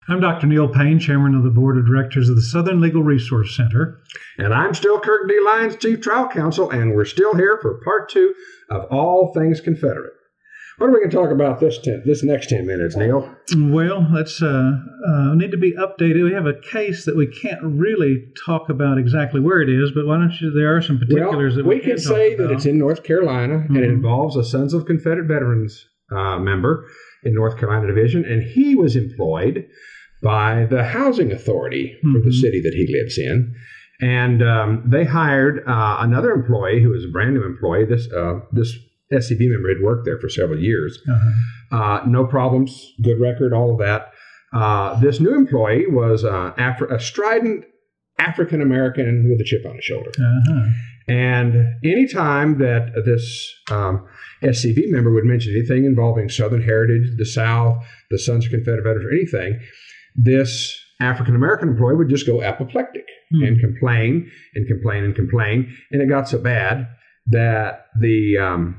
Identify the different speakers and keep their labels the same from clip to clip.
Speaker 1: I'm Dr. Neil Payne, Chairman of the Board of Directors of the Southern Legal Resource Center.
Speaker 2: And I'm still Kirk D. Lyons, Chief Trial Counsel, and we're still here for Part 2 of All Things Confederate. What are we going to talk about this next 10 minutes, Neil?
Speaker 1: Well, let's need to be updated. We have a case that we can't really talk about exactly where it is, but why don't you? There are some particulars that we can
Speaker 2: say
Speaker 1: talk about.
Speaker 2: That it's in North Carolina, and it involves a Sons of Confederate Veterans member in North Carolina Division, and he was employed by the housing authority for the city that he lives in. And they hired another employee who was a brand new employee. This SCV member had worked there for several years. No problems, good record, all of that. This new employee was a strident African-American with a chip on his shoulder. And anytime that this SCV member would mention anything involving Southern heritage, the South, the Sons of Confederate Veterans, or anything, this African-American employee would just go apoplectic and complain and complain and complain. And it got so bad that the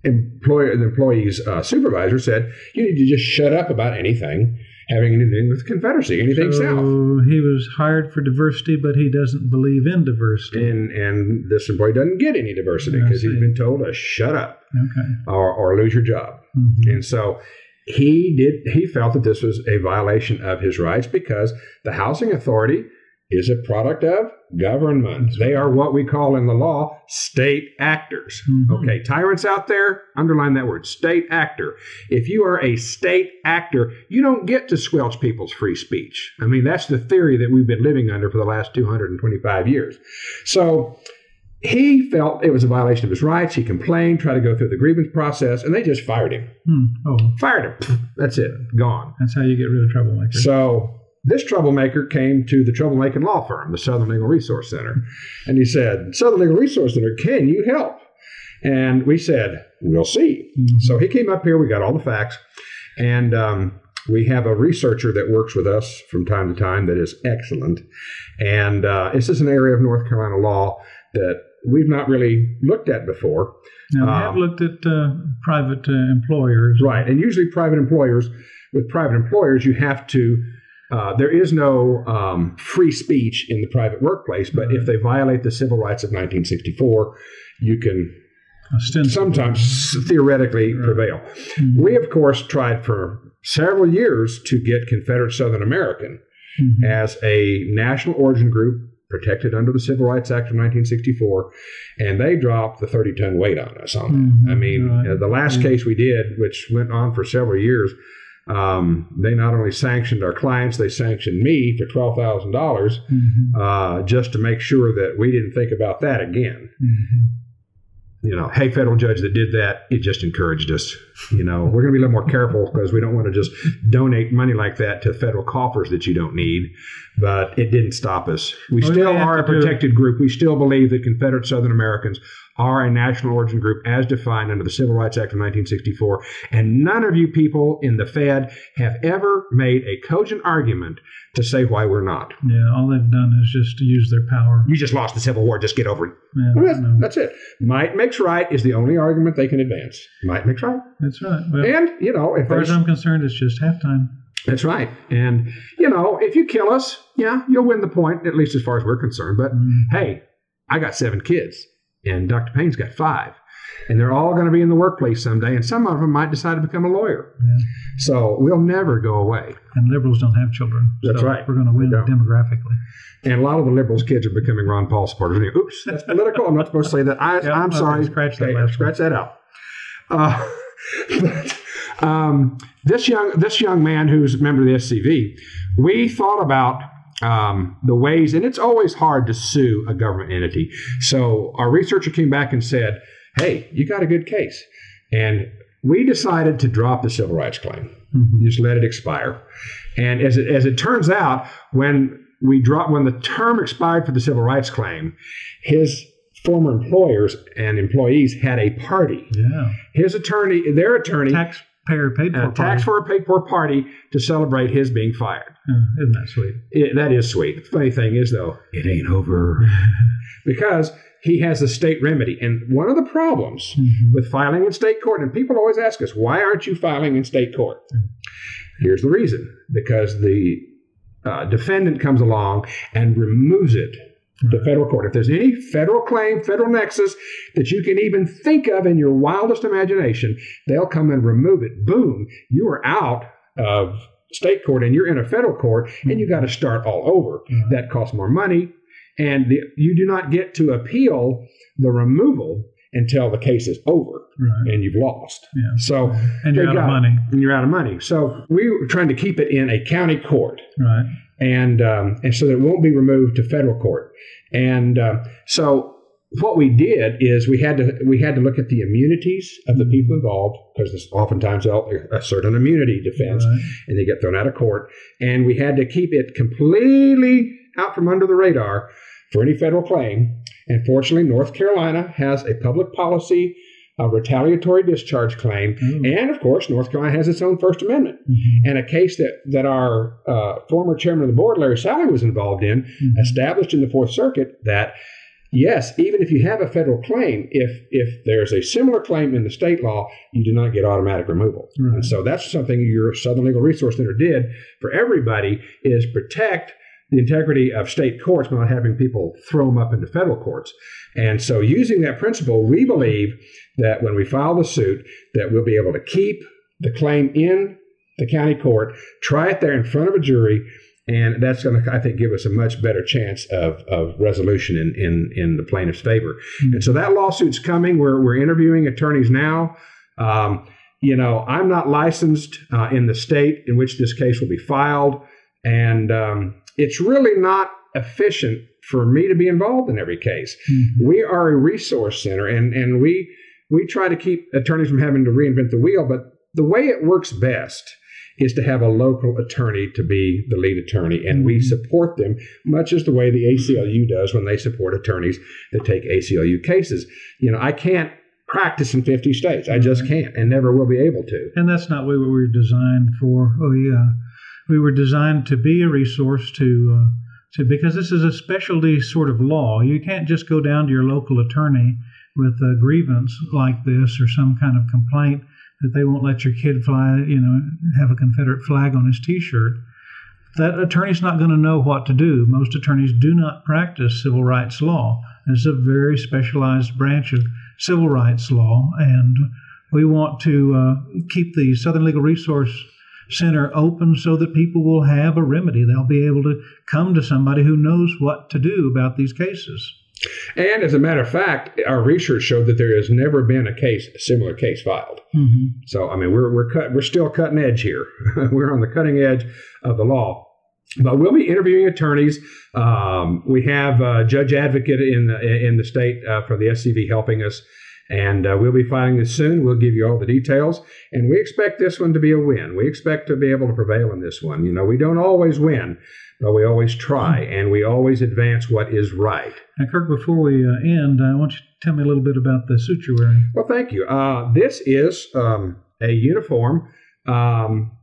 Speaker 2: employee's supervisor said, "You need to just shut up about anything having anything with the Confederacy, anything South."
Speaker 1: He was hired for diversity, but he doesn't believe in diversity.
Speaker 2: And this employee doesn't get any diversity because he's been told to shut up or lose your job. And so he felt that this was a violation of his rights because the housing authority is a product of government. They are what we call in the law state actors. Okay, tyrants out there, underline that word, state actor. If you are a state actor, you don't get to squelch people's free speech. I mean, that's the theory that we've been living under for the last 225 years. So he felt it was a violation of his rights. He complained, tried to go through the grievance process, and they just fired him. Fired him. That's it. Gone.
Speaker 1: That's how you get rid of troublemakers.
Speaker 2: So this troublemaker came to the troublemaking law firm, the Southern Legal Resource Center, and he said, "Southern Legal Resource Center, can you help?" And we said, "We'll see." So he came up here. We got all the facts, and we have a researcher that works with us from time to time that is excellent. And this is an area of North Carolina law that we've not really looked at before.
Speaker 1: Now, we have looked at private employers.
Speaker 2: Right, and usually with private employers, you have to there is no free speech in the private workplace, but if they violate the civil rights of 1964, you can sometimes theoretically prevail. We, of course, tried for several years to get Confederate Southern American as a national origin group protected under the Civil Rights Act of 1964, and they dropped the 30-ton weight on us on that. I mean, the last case we did, which went on for several years, they not only sanctioned our clients, they sanctioned me for $12,000 just to make sure that we didn't think about that again. You know, hey, federal judge that did that, it just encouraged us. You know, we're going to be a little more careful because we don't want to just donate money like that to federal coffers that you don't need. But it didn't stop us. We still are a protected group. We still believe that Confederate Southern Americans are a national origin group as defined under the Civil Rights Act of 1964. And none of you people in the Fed have ever made a cogent argument to say why we're not.
Speaker 1: Yeah, all they've done is just to use their power.
Speaker 2: You just lost the Civil War. Just get over it.
Speaker 1: Yeah,
Speaker 2: that's it. Might makes right is the only argument they can advance. Might makes right.
Speaker 1: That's right. Well,
Speaker 2: and, you know,
Speaker 1: as far as I'm concerned, it's just halftime.
Speaker 2: That's right. And, you know, if you kill us, yeah, you'll win the point, at least as far as we're concerned. But, hey, I got 7 kids, and Dr. Payne's got 5. And they're all going to be in the workplace someday, and some of them might decide to become a lawyer. So we'll never go away.
Speaker 1: And liberals don't have children.
Speaker 2: That's right.
Speaker 1: We're going to win demographically.
Speaker 2: And a lot of the liberals' kids are becoming Ron Paul supporters. Oops, that's political. I'm not supposed to say that. I'm sorry.
Speaker 1: Scratch that
Speaker 2: out. This young man who's a member of the SCV, we thought about the ways, and it's always hard to sue a government entity. So our researcher came back and said, "Hey, you got a good case." And we decided to drop the civil rights claim. Just let it expire. And as it turns out, when the term expired for the civil rights claim, his former employers and employees had a party.
Speaker 1: Yeah.
Speaker 2: Their attorney,
Speaker 1: taxpayer paid for
Speaker 2: taxpayer paid for party to celebrate his being fired.
Speaker 1: Isn't that sweet?
Speaker 2: That is sweet. The funny thing is, though, it ain't over because he has a state remedy. And one of the problems with filing in state court, and people always ask us, why aren't you filing in state court? Here's the reason. Because the defendant comes along and removes it to federal court. If there's any federal claim, federal nexus that you can even think of in your wildest imagination, they'll come and remove it. Boom, you are out of state court and you're in a federal court, and you got to start all over. That costs more money, and you do not get to appeal the removal until the case is over and you've lost. So
Speaker 1: and you're out of money.
Speaker 2: And you're out of money. So we were trying to keep it in a county court, and so that it won't be removed to federal court. And so what we did is we had to look at the immunities of the people involved, because oftentimes they'll assert an immunity defense and they get thrown out of court. And we had to keep it completely out from under the radar for any federal claim. And fortunately, North Carolina has a public policy retaliatory discharge claim. And of course, North Carolina has its own First Amendment. And a case that our former chairman of the board, Larry Sally, was involved in, established in the Fourth Circuit that, yes, even if you have a federal claim, if there's a similar claim in the state law, you do not get automatic removal. And so that's something your Southern Legal Resource Center did for everybody, is protect the integrity of state courts by not having people throw them up into federal courts. And so using that principle, we believe that when we file the suit, that we'll be able to keep the claim in the county court, try it there in front of a jury, and that's going to, I think, give us a much better chance of resolution in the plaintiff's favor. And so that lawsuit's coming. We're interviewing attorneys now. I'm not licensed in the state in which this case will be filed, and it's really not efficient for me to be involved in every case. We are a resource center, and we try to keep attorneys from having to reinvent the wheel, but the way it works best is to have a local attorney to be the lead attorney, and we support them much as the way the ACLU does when they support attorneys that take ACLU cases. I can't practice in 50 states. I just can't, and never will be able to.
Speaker 1: And that's not what we were designed for. We were designed to be a resource to because this is a specialty sort of law. You can't just go down to your local attorney with a grievance like this or some kind of complaint that they won't let your kid fly, have a Confederate flag on his T-shirt. That attorney's not going to know what to do. Most attorneys do not practice civil rights law. It's a very specialized branch of civil rights law, and we want to keep the Southern Legal Resource Center open so that people will have a remedy. They'll be able to come to somebody who knows what to do about these cases.
Speaker 2: And as a matter of fact, our research showed that there has never been a similar case filed. So, I mean, we're still cutting edge here. We're on the cutting edge of the law. But we'll be interviewing attorneys. We have a judge advocate in the state for the SCV helping us. And we'll be filing this soon. We'll give you all the details. And we expect this one to be a win. We expect to be able to prevail in this one. We don't always win, but we always try, and we always advance what is right.
Speaker 1: Now, Kirk, before we end, I want you to tell me a little bit about the suit you're wearing.
Speaker 2: Well, thank you. This is a uniform.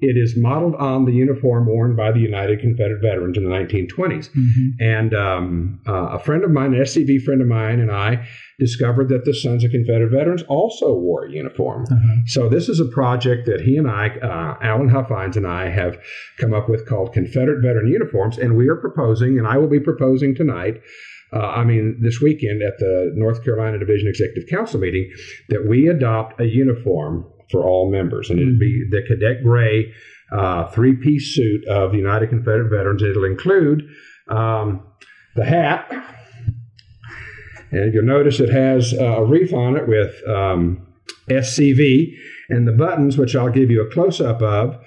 Speaker 2: It is modeled on the uniform worn by the United Confederate Veterans in the 1920s. And a friend of mine, an SCV friend of mine, and I discovered that the Sons of Confederate Veterans also wore a uniform. So this is a project that he and I, Alan Huffines and I, have come up with called Confederate Veteran Uniforms, and we are proposing, and I will be proposing tonight, this weekend at the North Carolina Division Executive Council meeting, that we adopt a uniform for all members. And it'll be the cadet gray 3-piece suit of the United Confederate Veterans. It'll include the hat. And you'll notice it has a wreath on it with SCV. And the buttons, which I'll give you a close-up of,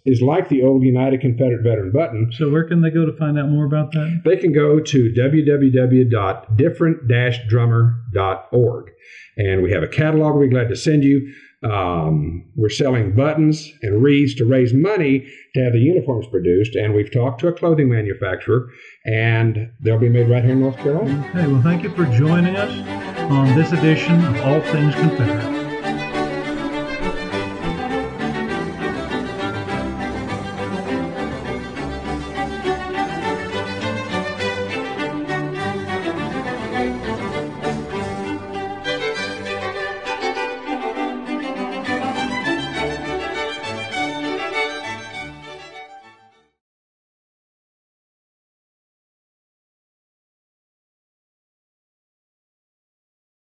Speaker 2: is like the old United Confederate Veteran button.
Speaker 1: So where can they go to find out more about that?
Speaker 2: They can go to www.different-drummer.org. And we have a catalog we're glad to send you. We're selling buttons and wreaths to raise money to have the uniforms produced. And we've talked to a clothing manufacturer, and they'll be made right here in North Carolina.
Speaker 1: Okay, well, thank you for joining us on this edition of All Things Confederate.